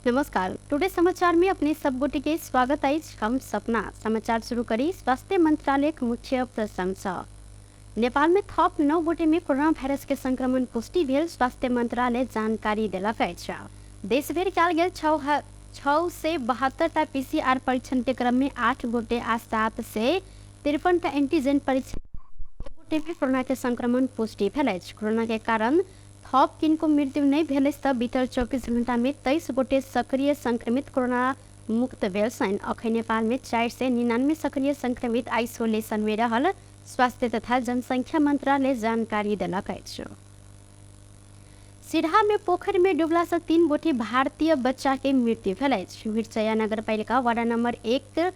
नमस्कार। टुडे समाचार में अपने सब गोटे के स्वागत है। हम सपना समाचार शुरू करी। स्वास्थ्य मंत्रालय के मुख्य प्रशंसा। नेपाल में थप 9 गोटे में कोरोना भाइरस के संक्रमण पुष्टि भेल स्वास्थ्य मंत्रालय जानकारी देलक अछि। देश भर कयल गेल 6 से 72 पीसीआर परीक्षण के क्रम में 8 गोटे आ 7 से 53 एंटीजन परीक्षण गोटे में कोरोना के संक्रमण पुष्टि भेल अछि। कोरोना के कारण थप किनको मृत्यु नहीं भेल त बीतल 24 घंटा में 23 गोटे सक्रिय संक्रमित कोरोना मुक्त भेल छन्। अखन नेपाल में 4 से 99 सक्रिय संक्रमित आइसोलेशन में रहल स्वास्थ्य तथा जनसंख्या मंत्रालय जानकारी देलक अछि। सिरहा में पोखर में डूबला से 3 गोटे भारतीय बच्चा के मृत्यु भेल अछि। मिर्चया नगरपालिका वार्ड नंबर 1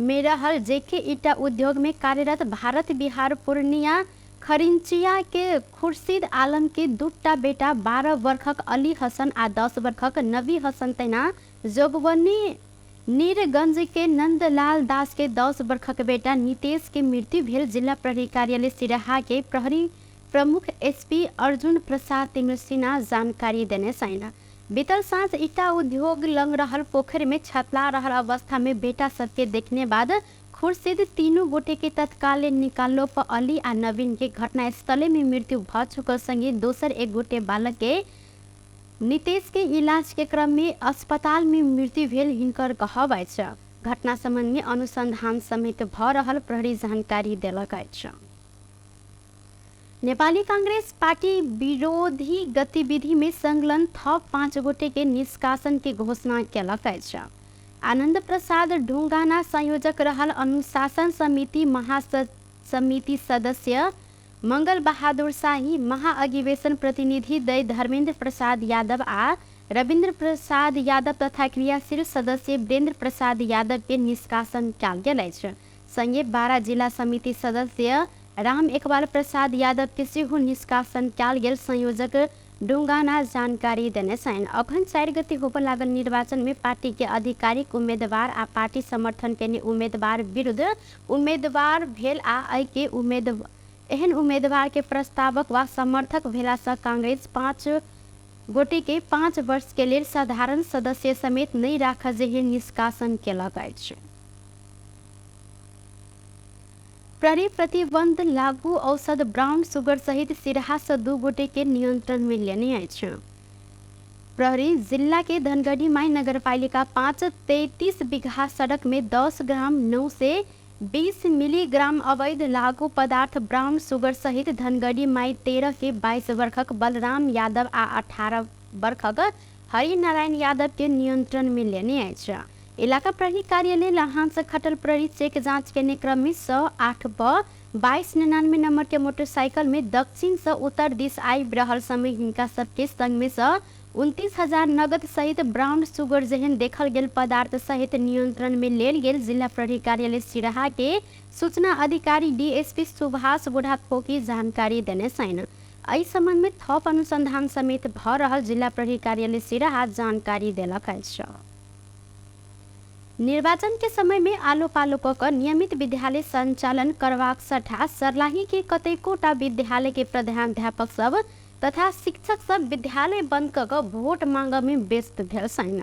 में रहल जेके ईटा उद्योग में कार्यरत भारत बिहार पूर्णिया खरिंचिया के खुर्शीद आलम के दूटा बेटा 12 वर्षक अली हसन आ 10 वर्षक नबी हसन तैना जोगवनी नीरगंज के नंदलाल दास के 10 वर्षक बेटा नितेश के मृत्यु भेल। जिला प्रहरी कार्यालय सिराहा के प्रहरी प्रमुख एसपी अर्जुन प्रसाद तिमिर सिन्हा जानकारी देने छन्। बीतल साँझ ईटा उद्योग लंग रहल पोखर में छतला रहल अवस्था में बेटा सबके देखने बाद खुर्शीद तीनों गोटे के तत्काल निकालो पर अली आ नवीन के घटना स्थले में मृत्यु भ चुकल संगे दोसर एक गोटे बालक के नितेश के इलाज के क्रम में अस्पताल में मृत्यु भेल हिनकर कहब अछि। घटना संबंध में अनुसंधान समेत भ रहल प्रहरी जानकारी देलक अछि। नेपाली कांग्रेस पार्टी विरोधी गतिविधि में संलग्न थप 5 गोटे के निष्कासन की घोषणा केलक अछि। आनंद प्रसाद ढुंगाना संयोजक रहल अनुशासन समिति महासमिति सदस्य मंगल बहादुर शाही, महाअधिवेशन प्रतिनिधि दई धर्मेंद्र प्रसाद यादव आ रविंद्र प्रसाद यादव तथा क्रियाशील सदस्य वीरेंद्र प्रसाद यादव के निष्कासन कयल गेल अछि। संगे 12 जिला समिति सदस्य राम इकबाल प्रसाद यादव के सेहो निष्कासन कयल गेल संयोजक डुंगाना जानकारी देने छन्। अखन 4 गते होबय लागल निर्वाचन में पार्टी के आधिकारिक उम्मीदवार आ पार्टी समर्थन केने उम्मीदवार विरुद्ध उम्मीदवार भेल आ के एहन उम्मीदवार के प्रस्तावक वा समर्थक भेला से कांग्रेस 5 गोटे के 5 वर्ष के लेल साधारण सदस्य समेत नहीं राख जेहे निष्कासन केलक अछि। प्रहरी प्रतिबंध लागू औषध ब्राउन सुगर सहित सिरहा से 2 गोटे के नियंत्रण में लेने अछि। प्रहरी जिला के धनगढ़ी माई नगरपालिका 5-33 बीघा सड़क में 10 ग्राम 9 से 20 मिलीग्राम अवैध लागू पदार्थ ब्राउन सुगर सहित धनगढ़ी माई 13 के 22 वर्षक बलराम यादव आ 18 वर्षक हरिनारायण यादव के नियंत्रण में लेने अछि। इलाका प्रहरी कार्यालय लाहान से खटल प्रहरी चेक जांच के क्रम में 108 ब 2299 नंबर के मोटरसाइकिल में दक्षिण से उत्तर दिश आई रहल समय हिनका सबके संग में 29,000 नगद सहित ब्राउन सुगर जहन देखल गेल पदार्थ सहित नियंत्रण में लेल गेल। जिला प्रहरी कार्यालय सिराहा के सूचना अधिकारी डीएसपी सुभाष बुढ़ाथोकी जानकारी देने छन्। एहि संबंध में थप अनुसंधान समेत भ रहल जिला प्रहरी कार्यालय सिराहा जानकारी देलक अछि। निर्वाचन के समय में आलो पालो क नियमित विद्यालय संचालन करबाक सट्टा सर्लाही के कतेकोटा विद्यालय के प्रधानाध्यापक सब तथा शिक्षक सब विद्यालय बंद क वोट मांग में व्यस्त भेल छन्।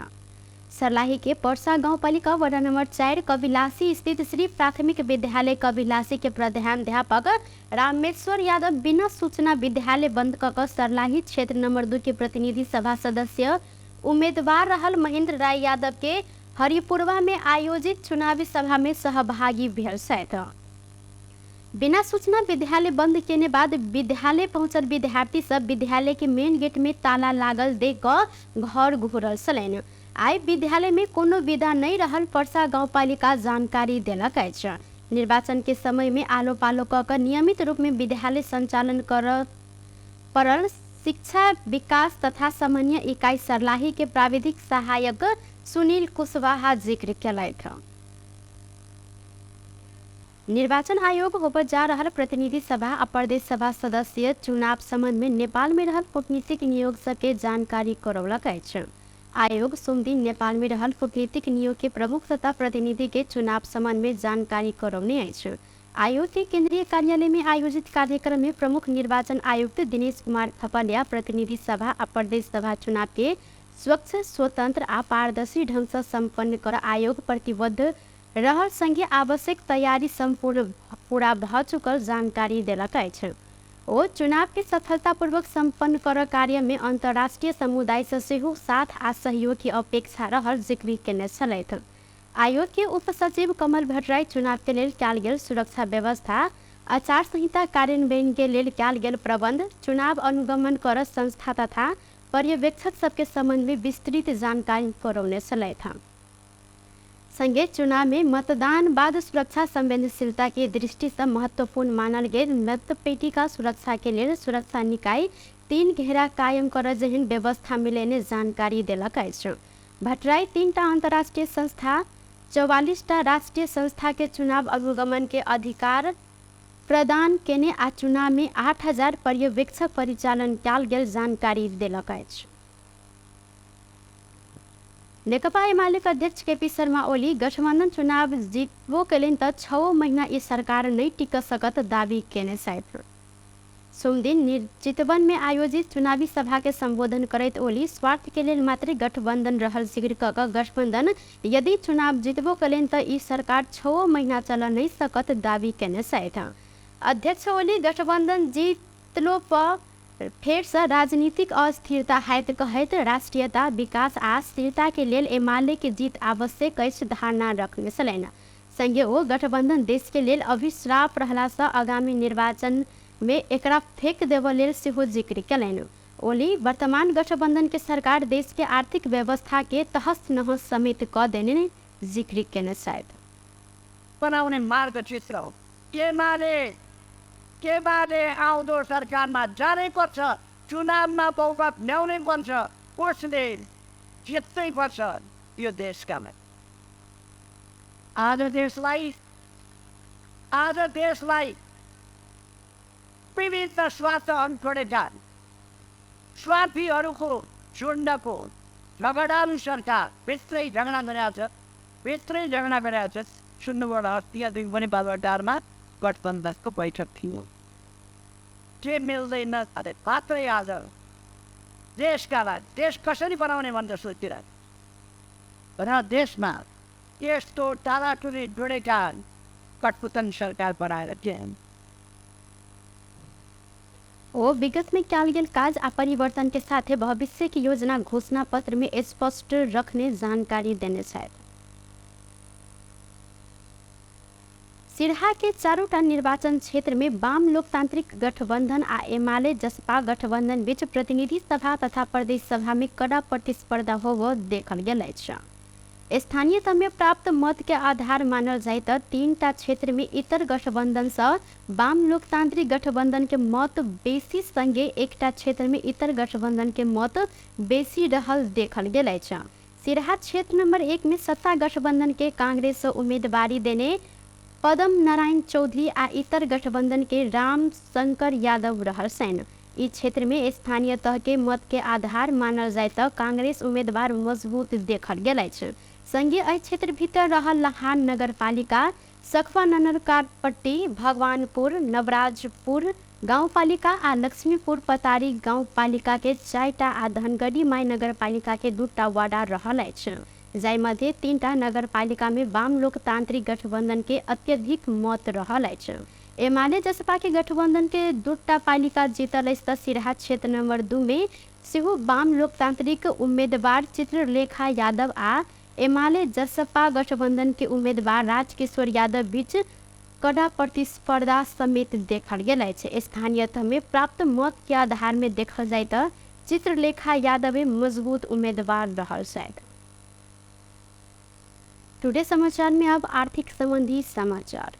सर्लाही के पर्सा गाउँपालिका वडा नंबर 4 कविलासी स्थित श्री प्राथमिक विद्यालय कविलासी के प्रधानाध्यापक रामेश्वर यादव बिना सूचना विद्यालय बंद क सर्लाही क्षेत्र नंबर 2 के प्रतिनिधि सभा सदस्य उम्मीदवार रहल महेंद्र राय यादव के हरिपुरवा में आयोजित चुनावी सभा में सहभागी भेल छथि। बिना सूचना विद्यालय बंद केने बाद विद्यालय पहुंचल विद्यार्थी सब विद्यालय के मेन गेट में ताला लागल देख क घर घुरल छलनि। आइ विद्यालय में कोनो विदा नहीं रहल पर्सा गाउँपालिका जानकारी देलक अछि। निर्वाचन के समय में आलो पालो क नियमित रूप में विद्यालय संचालन कर पड़ल शिक्षा विकास तथा समन्वय इकाई सर्लाही के प्राविधिक सहायक सुनील कुशवाहा जिक्र केलथि। निर्वाचन आयोग होकर जा रहल प्रतिनिधि सभा आ प्रदेश सभा सदस्य चुनाव संबंध में नेपाल में रहल कूटनीतिक नियोग सबके जानकारी करौलक अछि। आयोग सोमदिन नेपाल में रहल कूटनीतिक नियोग के प्रमुख तथा प्रतिनिधि के चुनाव संबंध में जानकारी करौने अछि। आयोग के केंद्रीय कार्यालय में आयोजित कार्यक्रम में प्रमुख निर्वाचन आयुक्त दिनेश कुमार थपलिया प्रतिनिधि सभा और प्रदेश सभा चुनाव के स्वच्छ, स्वतंत्र आ पारदर्शी ढंग से संपन्न कर आयोग प्रतिबद्ध रहल संगे आवश्यक तैयारी संपूर्ण पूरा भ चुकल जानकारी देलक अछि। ओ चुनाव के सफलतापूर्वक संपन्न कर कार्य में अंतर्राष्ट्रीय समुदाय से सेहो साथ आ सहयोग की अपेक्षा रहल जिक्र केने छलथि। आयोग के उप सचिव कमल भट्टराई चुनाव के लेल कयल गेल सुरक्षा व्यवस्था, आचार संहिता कार्यान्वयन के लेल कयल गेल प्रबंध, चुनाव अनुगमन कर संस्था तथा पर्यवेक्षक सबके संबंध में विस्तृत जानकारी करौने छलथि। संगे चुनाव में मतदान बाद सुरक्षा संवेदनशीलता के दृष्टि से महत्वपूर्ण मानल गेल मतपेटिका सुरक्षा के लिए सुरक्षा निकाय 3 घेरा कायम कर जहन व्यवस्था मिलेने जानकारी देलक अछि। भट्टराई 3टा अंतर्राष्ट्रीय संस्था, 44टा राष्ट्रीय संस्था के चुनाव अनुगमन के अधिकार प्रदान केने आ चुनाव में 8000 पर्यवेक्षक परिचालन कयल गेल जानकारी देलक अछि। नेकपा एमाले अध्यक्ष केपी शर्मा ओली गठबंधन चुनाव जीतबो कयलनि त 6 महीना ई सरकार नहीं टिक सकत दावी केने छथि। सोमदिन चितवन में आयोजित चुनावी सभा के संबोधन करैत ओली स्वार्थ के लेल मात्र गठबंधन रहल जिक्र क गठबंधन यदि चुनाव जीतबो कयलनि त ई सरकार 6 महीना चल नहीं सकत दावी केने छथि। अध्यक्ष ओली गठबंधन जीतलो पर फेर से राजनीतिक अस्थिरता हैत कहैत राष्ट्रीयता, विकास आ स्थिरता के लेल एमाले के जीत आवश्यक अछि धारणा रखने छलनि। संगे ओ गठबंधन देश के लेल अभिश्राप रहला से आगामी निर्वाचन में एकरा फेंक देव लेल सेहो जिक्र कयलनि। ओली वर्तमान गठबंधन के सरकार देश के आर्थिक व्यवस्था के तहस नहस समेत क देने जिक्र केने छथि। बनाउने मार्गचित्र के बारे आउँदो सरकारमा जानै पर्छ, चुनावमा बहुमत ल्याउनै पर्छ, उसले जित्नै पर्छ यो देशका लागि। आज देशलाई विभिन्न स्वार्थ छोडेका स्वार्थीहरूको झुन्डको झगडालु सरकार भित्रै झगडा गरेको छ। सुन्नुभयो अस्ति दुई पनि बालुवाटारमा गठबन्धनको बैठक थियो। के मिल्दैन अरे मात्रै आज देशका लागि देश कसरी बनाउने भनेर सोचिरहेको र देशमा यस्तो टाढाटुरी जोडेका कठपुतन सरकार बनाएर के ओ विगत में कयल गेल काज आ परिवर्तन के साथ भविष्य की योजना घोषणा पत्र में स्पष्ट रखने जानकारी देने छथि। सिरहा के चारोटा निर्वाचन क्षेत्र में वाम लोकतांत्रिक गठबंधन आ एमाले जसपा गठबंधन बीच प्रतिनिधि सभा तथा प्रदेश सभा में कड़ा प्रतिस्पर्धा होब देखल गेल अछि। स्थानीयता में प्राप्त मत के आधार मानल जाए तो 3टा क्षेत्र में इतर गठबंधन से वाम लोकतांत्रिक गठबंधन के मत बेसी संगे 1टा क्षेत्र में इतर गठबंधन के मत बेसी रहल देखल गेल अछि। सिरहा क्षेत्र नंबर 1 में सत्ता गठबंधन के कांग्रेस से उम्मीदवारी देने पदम नारायण चौधरी आ इतर गठबंधन के राम शंकर यादव रहल छनि। इस क्षेत्र में स्थानीय तह के मत के आधार मानल जाए तो कांग्रेस उम्मीदवार मजबूत देखल गेल अछि। संगे एहि क्षेत्र भीतर रहल लहान नगर पालिका, सखवा ननरकारपट्टी, भगवानपुर, नवराजपुर गाँव पालिका आ लक्ष्मीपुर पतारी गाँव पालिका के 4टा आ धनगढ़ी माई नगर पालिका के 2टा वार्ड रहल अछि। जाय मध्य 3टा नगर पालिका में वाम लोकतांत्रिक गठबंधन के अत्यधिक मत रहल अछि। एमाले जसपा के गठबंधन के 2टा पालिका जीतल अछि त सिरहा क्षेत्र नंबर 2 में सेहो वाम लोकतांत्रिक उम्मीदवार चित्रलेखा यादव आ एमाले जसपा गठबंधन के उम्मीदवार राजकिशोर यादव बीच कड़ा प्रतिस्पर्धा समेत देखल गेल अछि। स्थानीयतः में प्राप्त मत के आधार में देखल जाए तो चित्रलेखा यादव मजबूत उम्मीदवार रहल छथि। टुडे समाचार में अब आर्थिक संबंधी समाचार।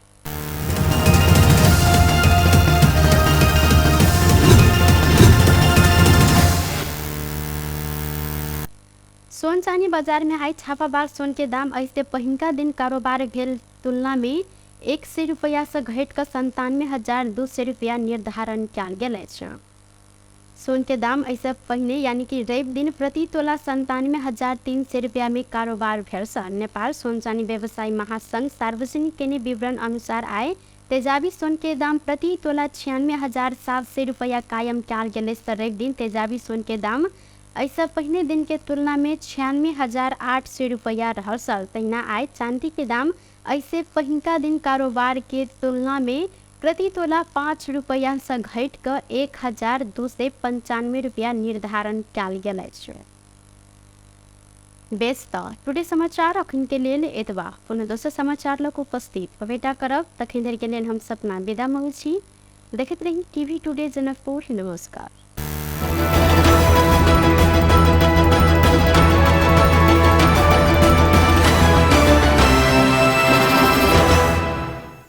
सोन चांदी बाजार में आई छापामार सोन के दाम ऐसे पहिनका दिन कारोबार भेल तुलना में 100 रुपया से घट कर 97,200 रुपया निर्धारण कयल गेल अछि। सोन के दाम ऐसे पहिने यानी कि रवि दिन प्रति तोला 97,300 रुपया में कारोबार भेल छ। नेपाल सोन चांदी व्यवसायी महासंघ सार्वजनिक केने विवरण अनुसार आए तेजाबी सोन के दाम प्रति तोला 96,700 रुपया कायम कयल गेल अछि। रवि दिन तेजाबी सोन के दाम ऐसा पहले दिन के तुलना में 96,800 रुपया रहल सल। तहिना आय चांदी के दाम ऐसे पहिनका दिन कारोबार के तुलना में प्रति तोला 5 रुपया से घट कर 1,295 रुपया निर्धारण कयल गेल अछि। बेस त टुडे समाचार अखन के लेल एतबा। पुनः दोसर समाचार लग उपस्थित होबेटा करब। तखन धरि के लेल हम सपना विदा मांगै छी। देखैत रही टीवी टुडे जनकपुर। नमस्कार।